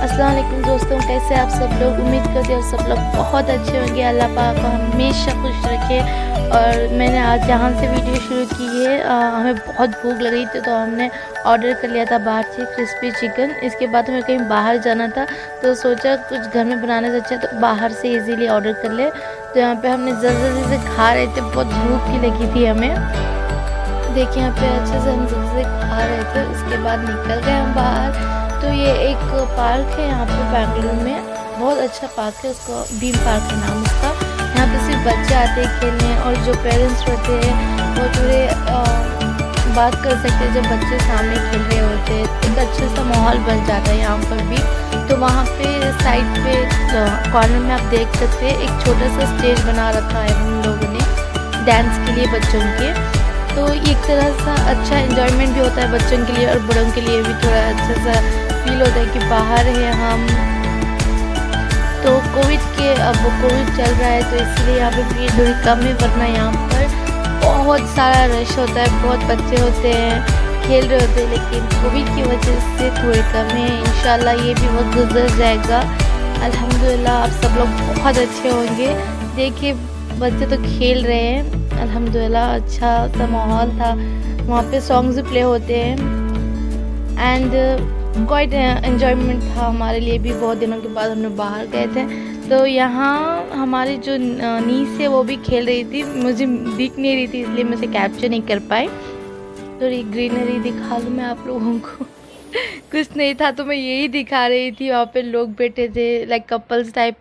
अस्सलाम वालेकुम दोस्तों, कैसे आप सब लोग। उम्मीद करते हैं सब लोग बहुत अच्छे होंगे। अल्लाह पाक को हमेशा खुश रखे। और मैंने आज यहाँ से वीडियो शुरू की है। हमें बहुत भूख लगी थी तो हमने ऑर्डर कर लिया था बाहर से क्रिस्पी चिकन। इसके बाद हमें कहीं बाहर जाना था तो सोचा कुछ घर में बनाने से अच्छा तो बाहर से इजीली ऑर्डर कर ले। तो यहाँ पे हमने जल्दी से खा रहे थे, बहुत भूख भी लगी थी हमें। देखिए यहाँ पे अच्छे से हम जल्दी से खा रहे थे, उसके बाद निकल गए हम बाहर। तो ये एक पार्क है यहाँ पे बेंगलुरु में, बहुत अच्छा पार्क है, उसका बीम पार्क है नाम उसका। यहाँ पे सिर्फ बच्चे आते हैं खेलने और जो पेरेंट्स होते हैं वो थोड़े बात कर सकते हैं जब बच्चे सामने खेल रहे होते हैं। एक अच्छा सा माहौल बन जाता है यहाँ पर भी। तो वहाँ पे साइड पे कॉर्नर में आप देख सकते हैं एक छोटा सा स्टेज बना रखा है हम लोगों ने डांस के लिए बच्चों के। तो एक तरह सा अच्छा एंजॉयमेंट भी होता है बच्चों के लिए और बड़ों के लिए भी थोड़ा अच्छा सा फील होता है कि बाहर है हम। तो कोविड चल रहा है तो इसलिए यहाँ पे भीड़ थोड़ी कम है, वरना यहाँ पर बहुत सारा रश होता है, बहुत बच्चे होते हैं खेल रहे होते हैं। लेकिन कोविड की वजह से थोड़े कम है। इंशाल्लाह ये भी वक्त गुजर जाएगा। अल्हम्दुलिल्लाह आप सब लोग बहुत अच्छे होंगे। देखिए बच्चे तो खेल रहे हैं, अल्हम्दुलिल्लाह अच्छा सा माहौल था। वहाँ पे सॉन्ग्स भी प्ले होते हैं एंड क्वाइट एंजॉयमेंट था हमारे लिए भी। बहुत दिनों के बाद हमने बाहर गए थे तो यहाँ हमारी जो नीस है वो भी खेल रही थी, मुझे दिख नहीं रही थी इसलिए मैं उसे कैप्चर नहीं कर पाई। थोड़ी ग्रीनरी दिखा लूँ मैं आप लोगों को। कुछ नहीं था तो मैं यही दिखा रही थी। वहाँ पे लोग बैठे थे like couples type.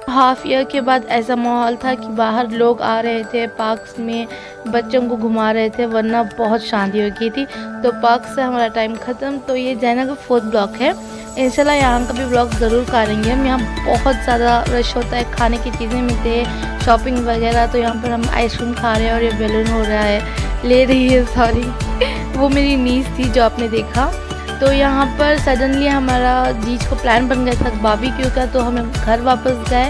Half year के बाद ऐसा माहौल था कि बाहर लोग आ रहे थे, पार्क्स में बच्चों को घुमा रहे थे, वरना बहुत शांति हो गई थी। तो पार्क से हमारा टाइम ख़त्म। तो ये जयनगर 4th ब्लॉक है। इंशाल्लाह यहाँ का भी ब्लॉग ज़रूर करेंगे हम। यहाँ बहुत ज़्यादा रश होता है, खाने की चीज़ें मिलती है, शॉपिंग वगैरह। तो यहाँ पर हम आइसक्रीम खा रहे हैं और ये बैलून हो रहा है, ले रही है सॉरी वो मेरी नीस थी जो आपने देखा। तो यहाँ पर सडनली हमारा जीज को प्लान बन गया था बारबेक्यू का, तो हमें घर वापस गए।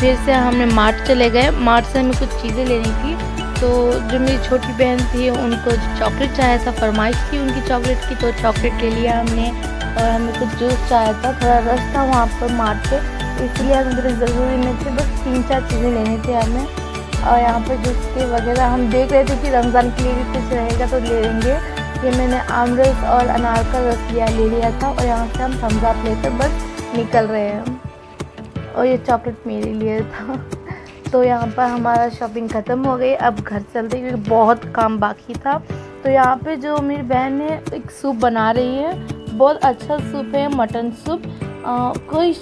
फिर से हमने मार्ट चले गए। मार्ट से हमें कुछ चीज़ें लेनी थी। तो जो मेरी छोटी बहन थी उनको चॉकलेट चाहिए था, फरमाइश थी उनकी चॉकलेट की, तो चॉकलेट ले लिया हमने। और हमें कुछ जूस चाहिए था, थोड़ा रश था वहाँ पर मार्ट पे, इसलिए हमें थोड़ी ज़रूरी में थे, बस 3-4 चीज़ें लेनी थी हमें। और यहाँ पर जूस के वगैरह हम देख रहे थे कि रमज़ान के लिए भी कुछ रहेगा तो ले लेंगे। ये मैंने आमरस और अनार का रस ले लिया था। और यहाँ से हम थम्स अप लेकर बस निकल रहे हैं। और ये चॉकलेट मेरे लिए था। तो यहाँ पर हमारा शॉपिंग ख़त्म हो गई। अब घर चलते क्योंकि बहुत काम बाकी था। तो यहाँ पे जो मेरी बहन है एक सूप बना रही है, बहुत अच्छा सूप है, मटन सूप। कोई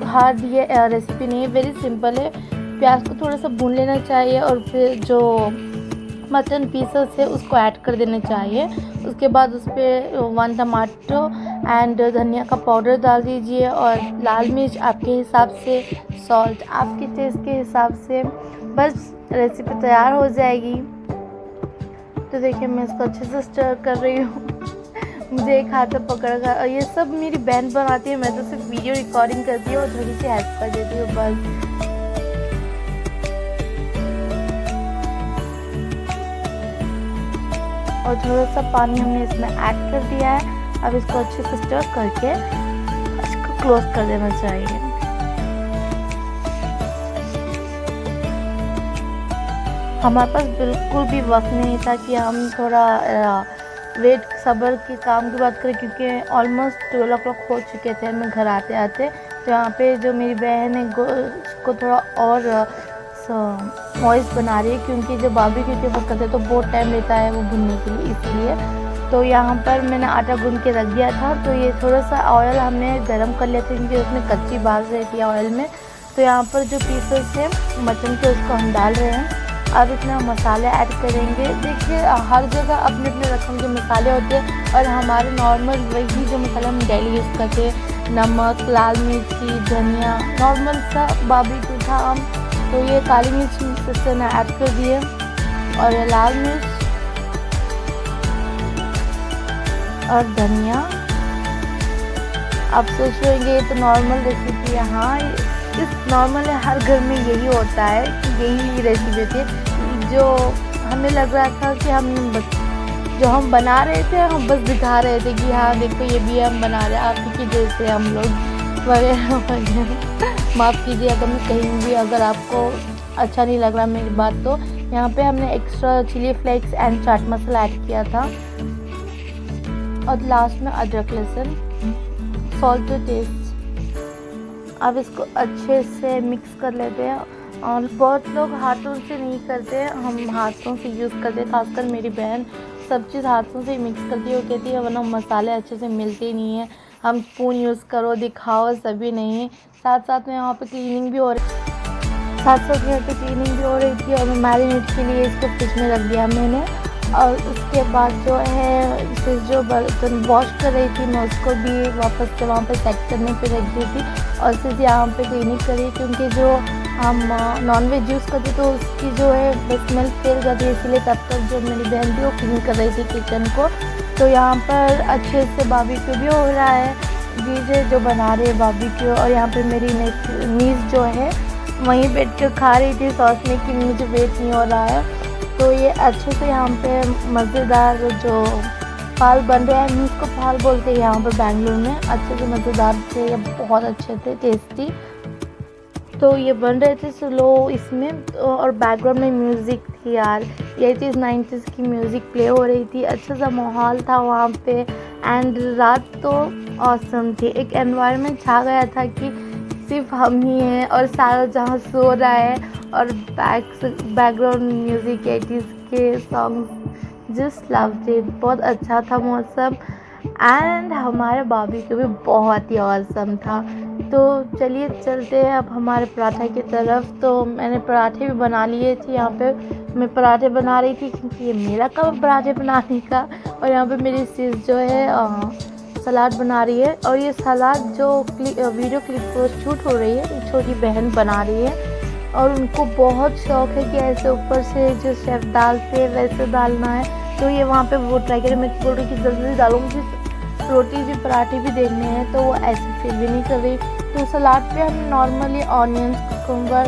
हार्ड ये रेसिपी नहीं है, वेरी सिंपल है। प्याज को थोड़ा सा भून लेना चाहिए और फिर जो मटन पीसेस है उसको ऐड कर देना चाहिए। उसके बाद उस पर 1 टमाटो एंड धनिया का पाउडर डाल दीजिए और लाल मिर्च आपके हिसाब से, सॉल्ट आपके टेस्ट के हिसाब से। बस रेसिपी तैयार हो जाएगी। तो देखिए मैं इसको अच्छे से स्टर कर रही हूँ। मुझे एक हाथ में पकड़ कर, और ये सब मेरी बहन बनाती है, मैं तो सिर्फ वीडियो रिकॉर्डिंग करती हूँ और थोड़ी सी हेल्प कर देती हूँ बस। और थोड़ा सा पानी हमने इसमें ऐड कर दिया है। अब इसको अच्छे से स्टर करके इसको क्लोज कर देना चाहिए। हमारे पास बिल्कुल भी वक्त नहीं था कि हम थोड़ा वेट सब्र के काम की बात करें, क्योंकि ऑलमोस्ट 12 o'clock हो चुके थे हमें घर आते आते। तो यहाँ पे जो मेरी बहन है उसको थोड़ा और मॉइस्ट बना रही है, क्योंकि जब बारबेक्यू के वक्त करते तो बहुत टाइम लेता है वो भुनने के लिए, इसलिए। तो यहाँ पर मैंने आटा गूंद के रख दिया था। तो ये थोड़ा सा ऑयल हमने गर्म कर लिया था क्योंकि उसमें कच्ची बात रहती है ऑयल में। तो यहाँ पर जो पीसेस है मटन के उसको हम डाल रहे हैं। अब इसमें हम मसाले ऐड करेंगे। देखिए हर जगह अपने अपने रकम के मसाले होते हैं और हमारे नॉर्मल वही जो मसाला हम डेली यूज़ करते हैं, नमक, लाल मिर्ची, धनिया, नॉर्मल सा बारबेक्यू था हम। तो ये काली मिर्च सिस्टर ने ऐड कर दिए और ये लाल मिर्च और धनिया। आप सोच रहे होंगे ये तो नॉर्मल रेसिपी है। हाँ इस नॉर्मल हर घर में यही होता है कि यही रेसिपी थी। जो हमें लग रहा था कि जो हम बना रहे थे हम बस दिखा रहे थे कि हाँ देखो ये भी हम बना रहे हैं आप ही की जैसे हम लोग। वगैरह वगैरह। माफ़ कीजिए अगर मैं कहीं भी अगर आपको अच्छा नहीं लग रहा मेरी बात। तो यहाँ पे हमने extra chilli flakes and chaat masala add किया था और लास्ट में अदरक लहसुन, सॉल्ट टू टेस्ट। अब इसको अच्छे से मिक्स कर लेते हैं और बहुत लोग हाथों से नहीं करते, हम हाथों से यूज़ करते हैं। खासकर मेरी बहन सब चीज़ हाथों से मिक्स करती है। वो कहती है वरना मसाले अच्छे से मिलते नहीं हैं, हम स्पून यूज़ करो दिखाओ, सभी नहीं। साथ साथ में यहाँ पे क्लीनिंग भी हो रही थी और मैं मैरिनेट के लिए इसको फ्रिज में रख दिया मैंने। और उसके बाद जो है फिर जो बर्तन वॉश कर रही थी मैं उसको भी वापस से वहाँ पे सेट करने पे रख दी थी और सिर्फ यहाँ पे क्लीनिंग करी, क्योंकि जो हम नॉनवेज यूज़ करते तो उसकी जो है स्मेल फैल जाती है, इसलिए तब तक जो मेरी बहन थी वो क्लीन कर रही थी किचन को। तो यहाँ पर अच्छे से बारबेक्यू भी हो रहा है, डीजे जो बना रहे हैं बारबेक्यू। और यहाँ पे मेरी नीस जो है वहीं बैठ कर खा रही थी सॉस में कि मुझे वेट नहीं हो रहा है। तो ये अच्छे से यहाँ पे मज़ेदार जो फाल बन रहे हैं, नीस को फाल बोलते हैं यहाँ पर बेंगलुरु में। अच्छे से मज़ेदार थे, ये बहुत अच्छे थे, टेस्टी। तो ये बन रहे थे स्लो इसमें और बैकग्राउंड में म्यूज़िक थी यार, ये चीज़ 90s की म्यूज़िक प्ले हो रही थी। अच्छा सा माहौल था वहाँ पे एंड रात तो ऑसम थी। एक एनवायरनमेंट छा गया था कि सिर्फ हम ही हैं और सारा जहाँ सो रहा है और बैकग्राउंड म्यूज़िक 80s के सॉन्ग्स, जस्ट लव्ड इट। बहुत अच्छा था मौसम एंड हमारे बारबेक्यू भी बहुत ही ऑसम था। तो चलिए चलते हैं अब हमारे पराठा की तरफ। तो मैंने पराठे भी बना लिए थे, यहाँ पे मैं पराठे बना रही थी क्योंकि ये मेरा काम पराठे बनाने का। और यहाँ पे मेरी सिस जो है सलाद बना रही है और ये सलाद जो वीडियो क्लिप शूट हो रही है ये छोटी बहन बना रही है और उनको बहुत शौक़ है कि ऐसे ऊपर से जो शेफ़ डालते हैं वैसे डालना है। तो ये वहाँ पे वो ट्राई करें, मैं बोल रही कि जल्दी डालूँ, मुझे रोटी भी पराठे भी देखने हैं, तो वो ऐसे फिर भी नहीं कर रही। तो सलाद पे हमने नॉर्मली ऑनियंस, कुकुम्बर,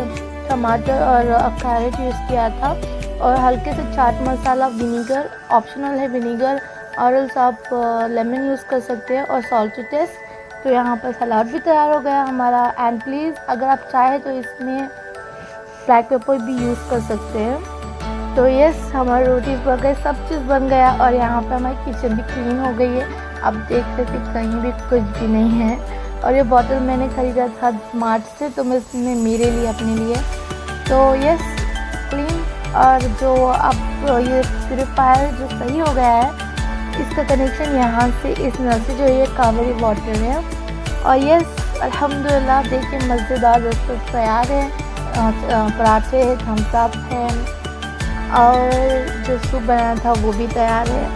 टमाटर और कैरेट यूज़ किया था और हल्के से चाट मसाला, विनीगर ऑप्शनल है विनीगर, और एल्स आप लेमन यूज़ कर सकते हैं और सॉल्ट टू टेस्ट। तो यहाँ पर सलाद भी तैयार हो गया हमारा। एंड प्लीज़ अगर आप चाहें तो इसमें ब्लैक पेपर भी यूज़ कर सकते हैं। तो यस, हमारी रोटी बन गई, सब चीज़ बन गया और यहाँ पे हमारी किचन भी क्लीन हो गई है। अब देख रहे थे कहीं भी कुछ भी नहीं है। और ये बॉटल मैंने ख़रीदा था मार्च से, तो मैं इसने मेरे लिए अपने लिए। तो यस, क्लीन। और जो अब ये प्यूरीफायर जो सही हो गया है, इसका कनेक्शन यहाँ से इस नल से जो ये कावेरी वाटर है। और यस अल्हम्दुलिल्लाह, देखिए मज़ेदार रेसिपी तैयार है। पराठे है, थम्स अप है और जो सूप बनाया था वो भी तैयार है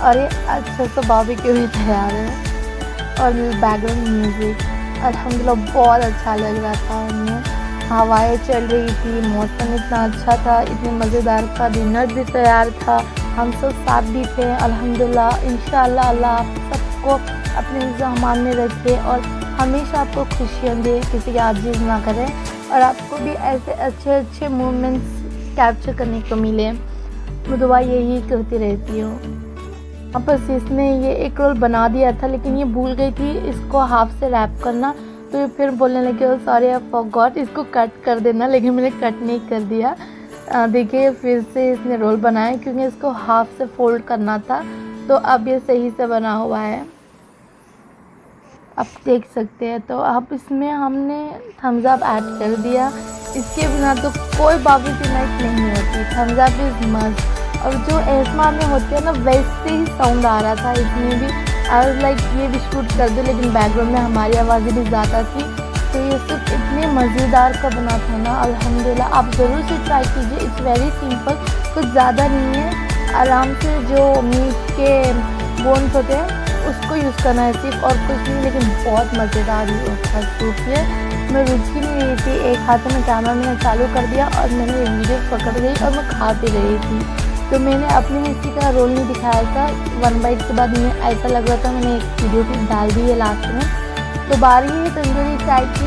और ये अच्छा सा बारबेक्यू भी तैयार है और बैकग्राउंड म्यूज़िक अल्हम्दुलिल्लाह बहुत अच्छा लग रहा था। हमें हवाएं चल रही थी, मौसम इतना अच्छा था, इतने मज़ेदार का डिनर भी तैयार था, हम सब साथ भी थे अल्हम्दुलिल्लाह। इंशाअल्लाह अल्लाह आप सबको अपने ज़मान में रखे और हमेशा आपको खुशियाँ दे, किसी की आजिज़ ना करें और आपको भी ऐसे अच्छे अच्छे मोमेंट्स कैप्चर करने को मिले। मैं दुआ यही करती रहती हूँ। यहाँ पर इसने ये एक रोल बना दिया था लेकिन ये भूल गई थी इसको हाफ से रैप करना, तो ये फिर बोलने लगे सॉरी आई फॉरगॉट, इसको कट कर देना, लेकिन मैंने कट नहीं कर दिया। देखिए फिर से इसने रोल बनाया क्योंकि इसको हाफ से फोल्ड करना था, तो अब ये सही से बना हुआ है, आप देख सकते हैं। तो अब इसमें हमने थम्स अप ऐड कर दिया, इसके बिना तो कोई बारबेक्यू नाइट नहीं होती। Thums Up is must. और जो एस्मा में होते हैं ना वैसे ही साउंड आ रहा था इसमें भी। और लाइक ये भी शूट कर दो, लेकिन बैकग्राउंड में हमारी आवाज़ें भी ज़्यादा थी। तो ये सब इतने मज़ेदार का बना था ना अल्हम्दुलिल्लाह। आप ज़रूर से ट्राई कीजिए, इट्स वेरी सिंपल, कुछ ज़्यादा नहीं है। आराम से जो मीट के बोन्स होते हैं उसको यूज़ करना है सिर्फ, और कुछ नहीं, लेकिन बहुत मज़ेदार था सूप ये। मैं रुक ही नहीं रही थी, एक हाथ में कैमरा मैंने चालू कर दिया और मैंने वीडियो पकड़ गई और मैं खा भी रही थी। तो मैंने अपने हिस्से का रोल नहीं दिखाया था, 1 बाइट के बाद मुझे ऐसा लग रहा था, मैंने एक वीडियो भी डाल दी है लास्ट में। तो बारी है तंदूरी चाय की।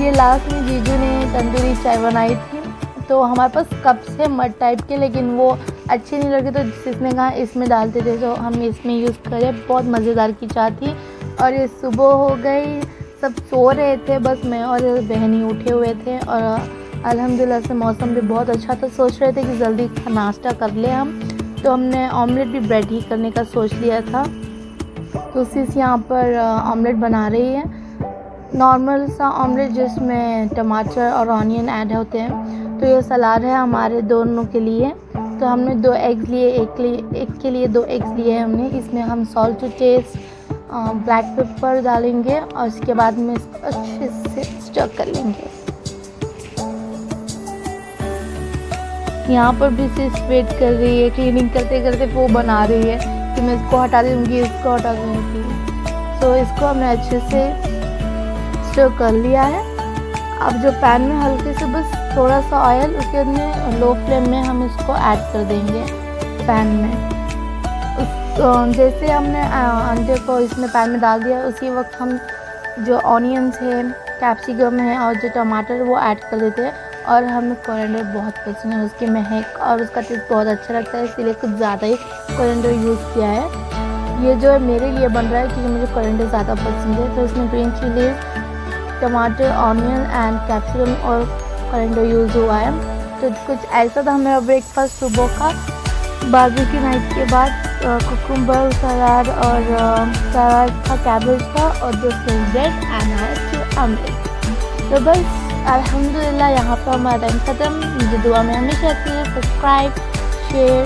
ये लास्ट में जीजू ने तंदूरी चाय बनाई थी, तो हमारे पास कप्स है मड टाइप के, लेकिन वो अच्छे नहीं लगे तो जिसने कहा इसमें डालते थे, तो हम इसमें यूज़ करें। बहुत मज़ेदार की चाय थी और ये सुबह हो गई, सब सो रहे थे, बस मैं और बहन ही उठे हुए थे। और अल्हम्दुलिल्लाह से मौसम भी बहुत अच्छा था, सोच रहे थे कि जल्दी नाश्ता कर ले हम, तो हमने ऑमलेट भी ब्रेड ही करने का सोच लिया था। तो सिस यहाँ पर ऑमलेट बना रही है, नॉर्मल सा ऑमलेट जिसमें टमाटर और ऑनियन ऐड होते हैं। तो ये सलाद है हमारे दोनों के लिए। तो हमने 2 एग्स लिए, एक के लिए 2 एग्स लिए हमने। इसमें हम salt to taste, black pepper डालेंगे और उसके बाद में इसको अच्छे से स्टर कर लेंगे। यहाँ पर भी सिर्फ वेट कर रही है, क्लीनिंग करते करते वो बना रही है कि मैं इसको हटा दूँगी, इसको हटा दूँगी। तो इसको हमने अच्छे से स्टर कर लिया है। अब जो पैन में हल्के से बस थोड़ा सा ऑयल, उसके अंदर लो फ्लेम में हम इसको ऐड कर देंगे पैन में। जैसे हमने अंडे को इसमें पैन में डाल दिया, उसी वक्त हम जो ऑनियंस है, कैप्सिकम है और जो टमाटर वो ऐड कर देते हैं। और हमें कोरिएंडर बहुत पसंद है, उसकी महक और उसका टेस्ट बहुत अच्छा लगता है, इसीलिए कुछ ज़्यादा ही कोरिएंडर यूज़ किया है। ये जो है मेरे लिए बन रहा है क्योंकि मुझे कोरिएंडर ज़्यादा पसंद है। तो इसमें ग्रीन चिली, टमाटर, ऑनियन एंड कैप्सिकम और कोरिएंडर यूज़ हुआ है। तो कुछ ऐसा था मेरा ब्रेकफास्ट सुबह का। बारबेक्यू नाइट के बाद कुकुम्बर सलाद और सलाद था, कैबेज था और जस्ट ब्रेड एंड ऑमलेट। तो बस अल्हम्दुलिल्लाह यहाँ पर हमारा टाइम ख़त्म। मुझे दुआ में हमेशा रखिए, सब्सक्राइब, शेयर